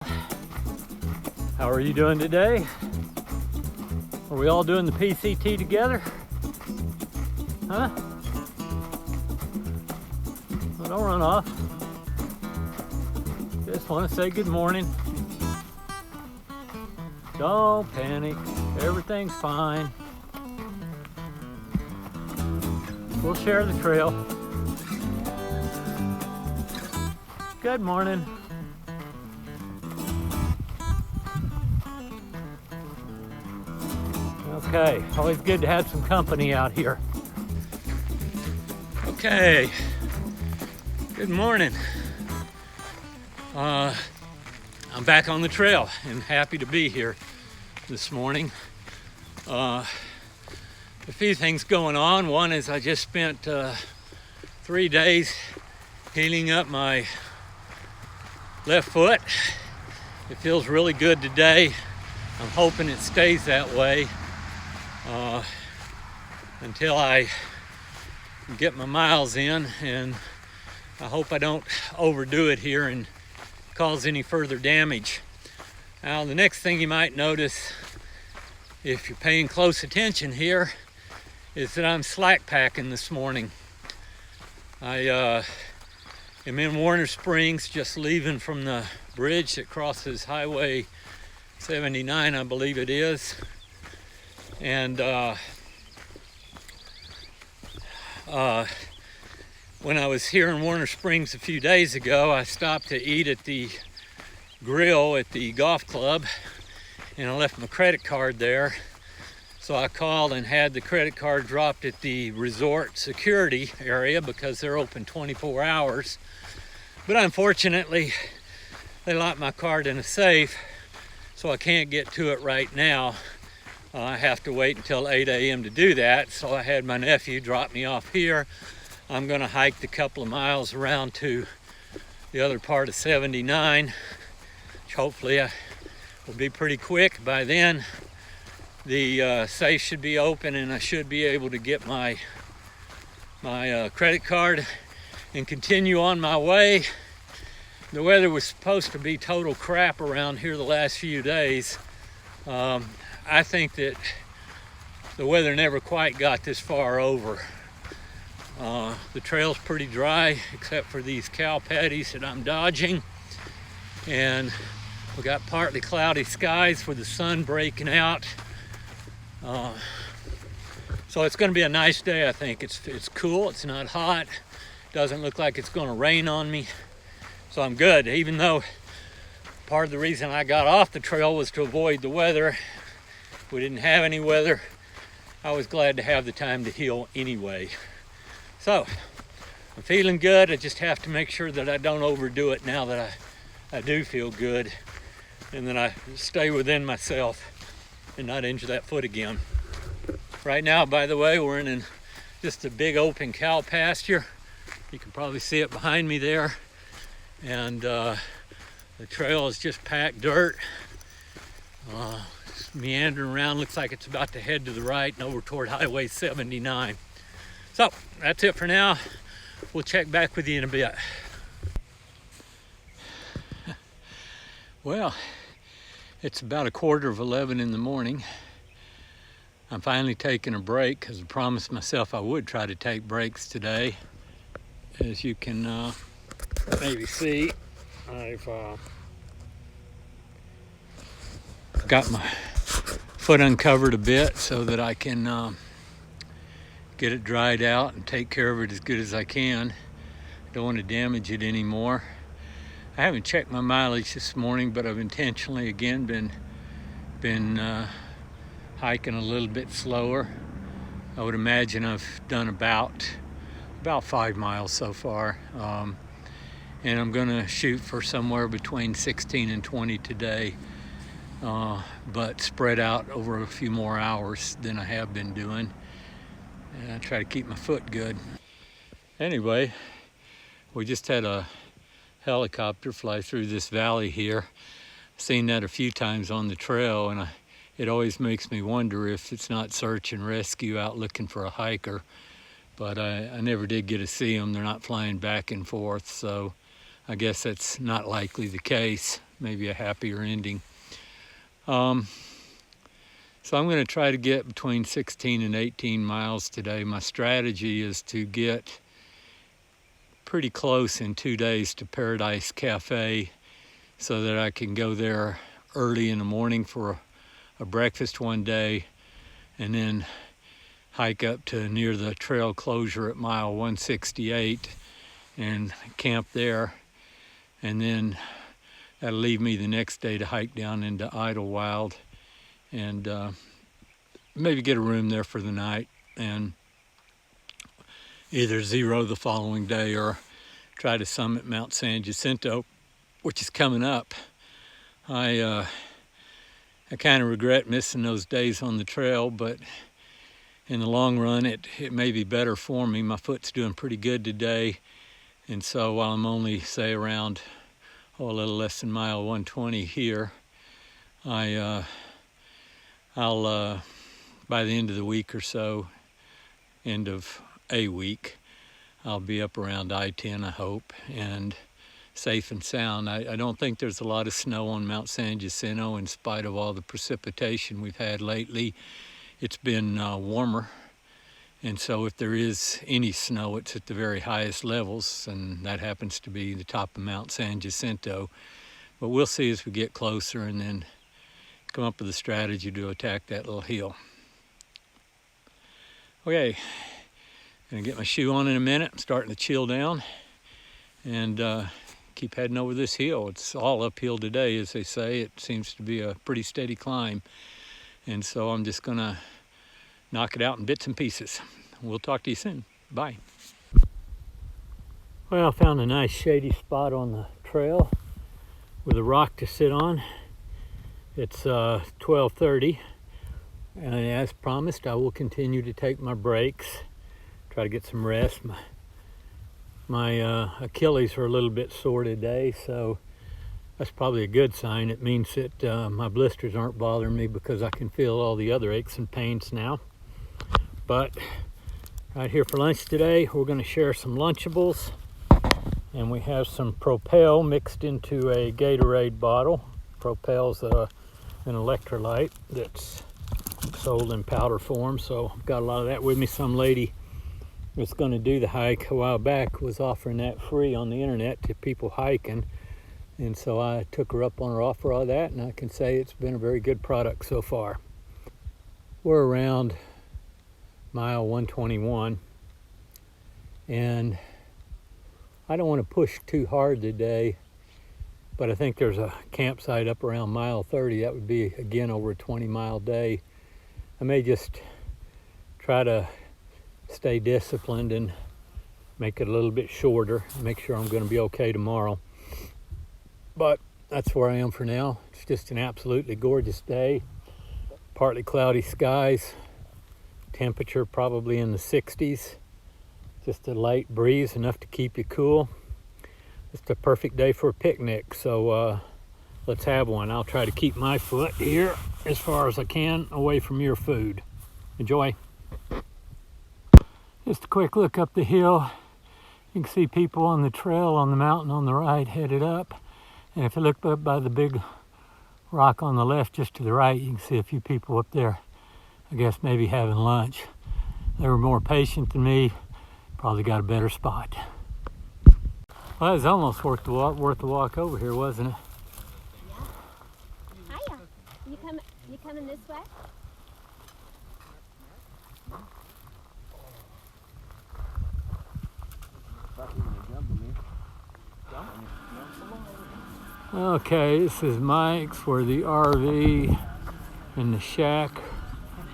How are you doing today? Are we all doing the PCT together? Huh? Well, don't run off. Just want to say good morning. Don't panic. Everything's fine. We'll share the trail. Good morning. Okay, always good to have some company out here. Okay, good morning. I'm back on the trail and happy to be here this morning. A few things going on. One is I just spent 3 days healing up my left foot. It feels really good today. I'm hoping it stays that way until I get my miles in, and I hope I don't overdo it here and cause any further damage. Now, the next thing you might notice, if you're paying close attention here, is that I'm slack packing this morning. I am in Warner Springs, just leaving from the bridge that crosses Highway 79, I believe it is. And when I was here in Warner Springs a few days ago, I stopped to eat at the grill at the golf club, and I left my credit card there. So I called and had the credit card dropped at the resort security area because they're open 24 hours. But unfortunately, they locked my card in a safe, so I can't get to it right now. I have to wait until 8 a.m. to do that, so I had my nephew drop me off here. I'm going to hike the couple of miles around to the other part of 79, which hopefully will be pretty quick. By then, the safe should be open, and I should be able to get my credit card and continue on my way. The weather was supposed to be total crap around here the last few days. I think that the weather never quite got this far over. The trail's pretty dry, except for these cow patties that I'm dodging. And we got partly cloudy skies with the sun breaking out. So it's going to be a nice day, I think. It's cool, it's not hot. Doesn't look like it's going to rain on me. So I'm good, even though part of the reason I got off the trail was to avoid the weather. We didn't have any weather. I was glad to have the time to heal anyway. So I'm feeling good. I just have to make sure that I don't overdo it now that I do feel good, and that I stay within myself and not injure that foot again. Right now, by the way, we're in just a big open cow pasture. You can probably see it behind me there. And the trail is just packed dirt. It's meandering around, looks like it's about to head to the right and over toward Highway 79. So that's it for now. We'll check back with you in a bit. Well, it's about 11:15 in the morning. I'm finally taking a break because I promised myself I would try to take breaks today. As you can maybe see, I've got my foot uncovered a bit so that I can get it dried out and take care of it as good as I can. Don't want to damage it anymore. I haven't checked my mileage this morning, but I've intentionally again been hiking a little bit slower. I would imagine I've done about 5 miles so far. And I'm going to shoot for somewhere between 16 and 20 today, but spread out over a few more hours than I have been doing. And I try to keep my foot good. Anyway, we just had a helicopter fly through this valley here. I've seen that a few times on the trail, and it always makes me wonder if it's not search and rescue out looking for a hiker. But I never did get to see them. They're not flying back and forth, so I guess that's not likely the case. maybe a happier ending. So I'm going to try to get between 16 and 18 miles today. My strategy is to get pretty close in 2 days to Paradise Cafe so that I can go there early in the morning for a breakfast one day and then hike up to near the trail closure at mile 168 and camp there, and then that'll leave me the next day to hike down into Idlewild and maybe get a room there for the night and either zero the following day or try to summit Mount San Jacinto, which is coming up. I kind of regret missing those days on the trail, but in the long run, it may be better for me. My foot's doing pretty good today, and so while I'm only, say, around a little less than mile 120 here, I'll by the end of the week or so, end of a week, I'll be up around I-10, I hope, and safe and sound. I don't think there's a lot of snow on Mount San Jacinto in spite of all the precipitation we've had lately. It's been warmer, and so if there is any snow, it's at the very highest levels, and that happens to be the top of Mount San Jacinto. But we'll see as we get closer and then come up with a strategy to attack that little hill. Okay, gonna get my shoe on in a minute. I'm starting to chill down and keep heading over this hill. It's all uphill today, as they say. It seems to be a pretty steady climb. And so I'm just gonna knock it out in bits and pieces. We'll talk to you soon. Bye. Well, I found a nice shady spot on the trail with a rock to sit on. It's 12:30, and as promised, I will continue to take my breaks, try to get some rest. My Achilles are a little bit sore today, so that's probably a good sign. It means that my blisters aren't bothering me because I can feel all the other aches and pains now. But right here for lunch today, we're going to share some Lunchables. And we have some Propel mixed into a Gatorade bottle. Propel's an electrolyte that's sold in powder form, so I've got a lot of that with me. Some lady that's going to do the hike a while back was offering that free on the internet to people hiking. And so I took her up on her offer of that, and I can say it's been a very good product so far. We're around mile 121, and I don't want to push too hard today, but I think there's a campsite up around mile 30. That would be, again, over a 20-mile day. I may just try to stay disciplined and make it a little bit shorter, make sure I'm going to be okay tomorrow. But that's where I am for now. It's just an absolutely gorgeous day. Partly cloudy skies, temperature probably in the 60s. Just a light breeze, enough to keep you cool. It's a perfect day for a picnic, so let's have one. I'll try to keep my foot here as far as I can away from your food. Enjoy. Just a quick look up the hill. You can see people on the trail on the mountain on the right headed up. And if you look up by the big rock on the left, just to the right, you can see a few people up there, I guess maybe having lunch. They were more patient than me, probably got a better spot. Well, it was almost worth the walk over here, wasn't it? Yeah. Hiya. You coming this way? Okay, this is Mike's, where the RV and the shack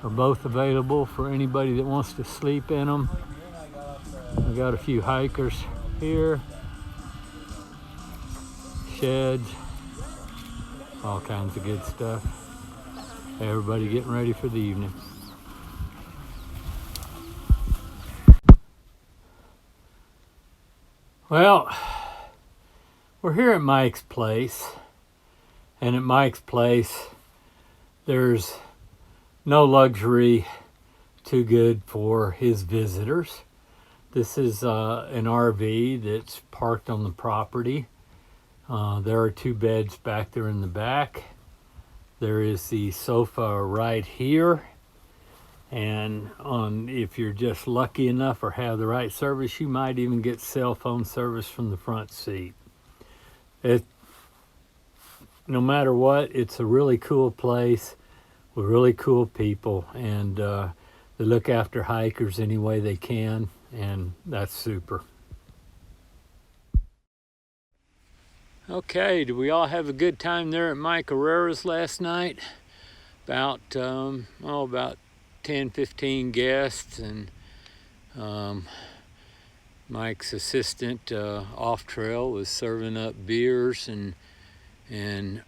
are both available for anybody that wants to sleep in them. We got a few hikers here, sheds, all kinds of good stuff. Everybody getting ready for the evening. Well, we're here at Mike's place, and at Mike's place there's no luxury too good for his visitors. This is an RV that's parked on the property, There are 2 beds back there in the back. There is the sofa right here. And if you're just lucky enough or have the right service, you might even get cell phone service from the front seat. No matter what, it's a really cool place with really cool people, and they look after hikers any way they can, and that's super. Okay, did we all have a good time there at Mike Herrera's last night? About 10-15 guests, and Mike's assistant off trail was serving up beers and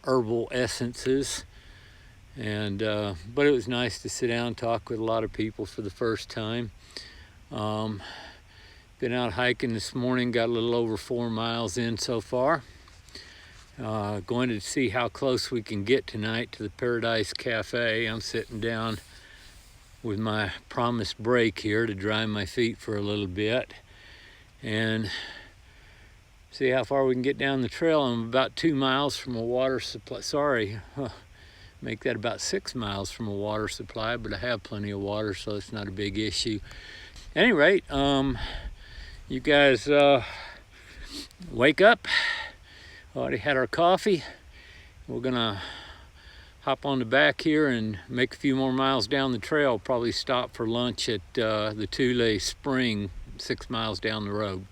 herbal essences, and but it was nice to sit down and talk with a lot of people for the first time. Been out hiking this morning, got a little over 4 miles in so far. Going to see how close we can get tonight to the Paradise Cafe. I'm sitting down with my promised break here to dry my feet for a little bit and see how far we can get down the trail. I'm about 2 miles from a water supply. Make that about 6 miles from a water supply, but I have plenty of water, so it's not a big issue. At any rate, you guys wake up. Already had our coffee. We're gonna hop on the back here and make a few more miles down the trail. Probably stop for lunch at the Tule Spring, 6 miles down the road.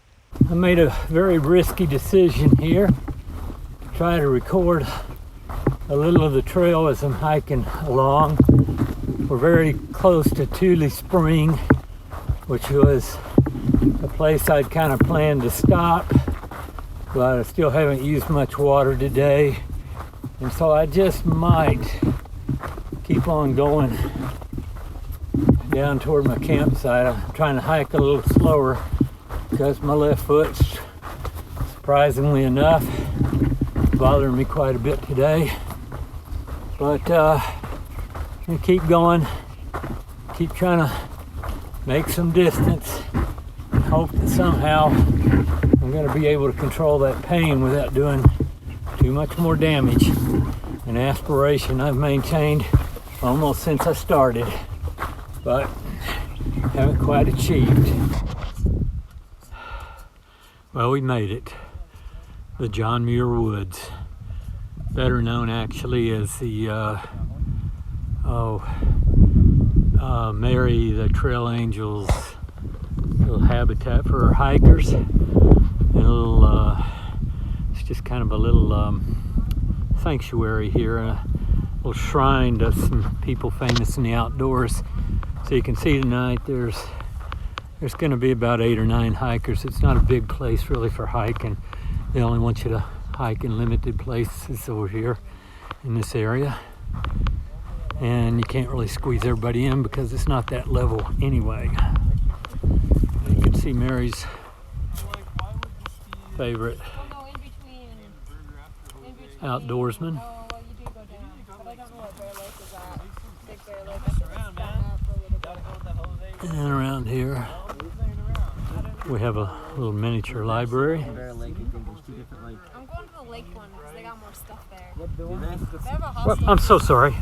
I made a very risky decision here to try to record a little of the trail as I'm hiking along. We're very close to Tule Spring, which was a place I'd kind of planned to stop, but I still haven't used much water today, and so I just might keep on going down toward my campsite. I'm trying to hike a little slower because my left foot's, surprisingly enough, bothering me quite a bit today. But I'm gonna keep going, keep trying to make some distance, and hope that somehow I'm gonna be able to control that pain without doing too much more damage. An aspiration I've maintained almost since I started, but haven't quite achieved. Well, we made it. The John Muir Woods, better known actually as the Mary the Trail Angel's little habitat for hikers, and a little it's just kind of a little sanctuary here, a little shrine to some people famous in the outdoors. So you can see tonight there's going to be about 8 or 9 hikers. It's not a big place really for hiking. They only want you to hike in limited places over here in this area, and you can't really squeeze everybody in because it's not that level anyway. You can see Mary's favorite outdoorsman. And around here we have a little miniature library. I'm going to the lake one because they got more stuff there. They have a hostel. Well, I'm so sorry.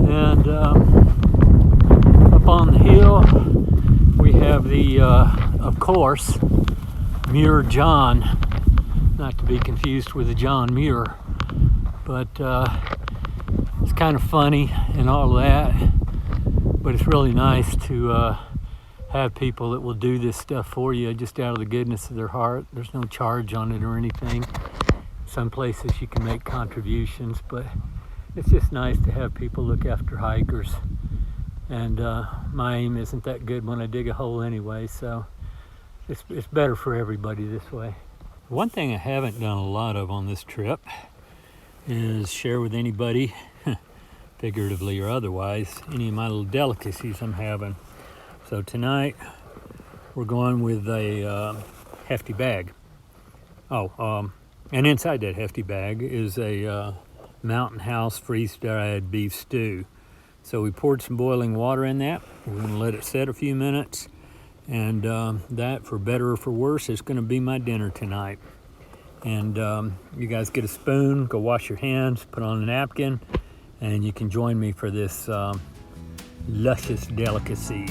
And up on the hill we have the, of course, Muir John, not to be confused with the John Muir, but it's kind of funny and all that, but it's really nice to have people that will do this stuff for you just out of the goodness of their heart. There's no charge on it or anything. Some places you can make contributions, but it's just nice to have people look after hikers. And my aim isn't that good when I dig a hole anyway, so it's better for everybody this way. One thing I haven't done a lot of on this trip is share with anybody, figuratively or otherwise, any of my little delicacies I'm having. So tonight we're going with a hefty bag. And inside that hefty bag is a Mountain House freeze-dried beef stew. So we poured some boiling water in that. We're going to let it set a few minutes, And that, for better or for worse, is going to be my dinner tonight. And you guys get a spoon, go wash your hands, put on a napkin, and you can join me for this luscious delicacy.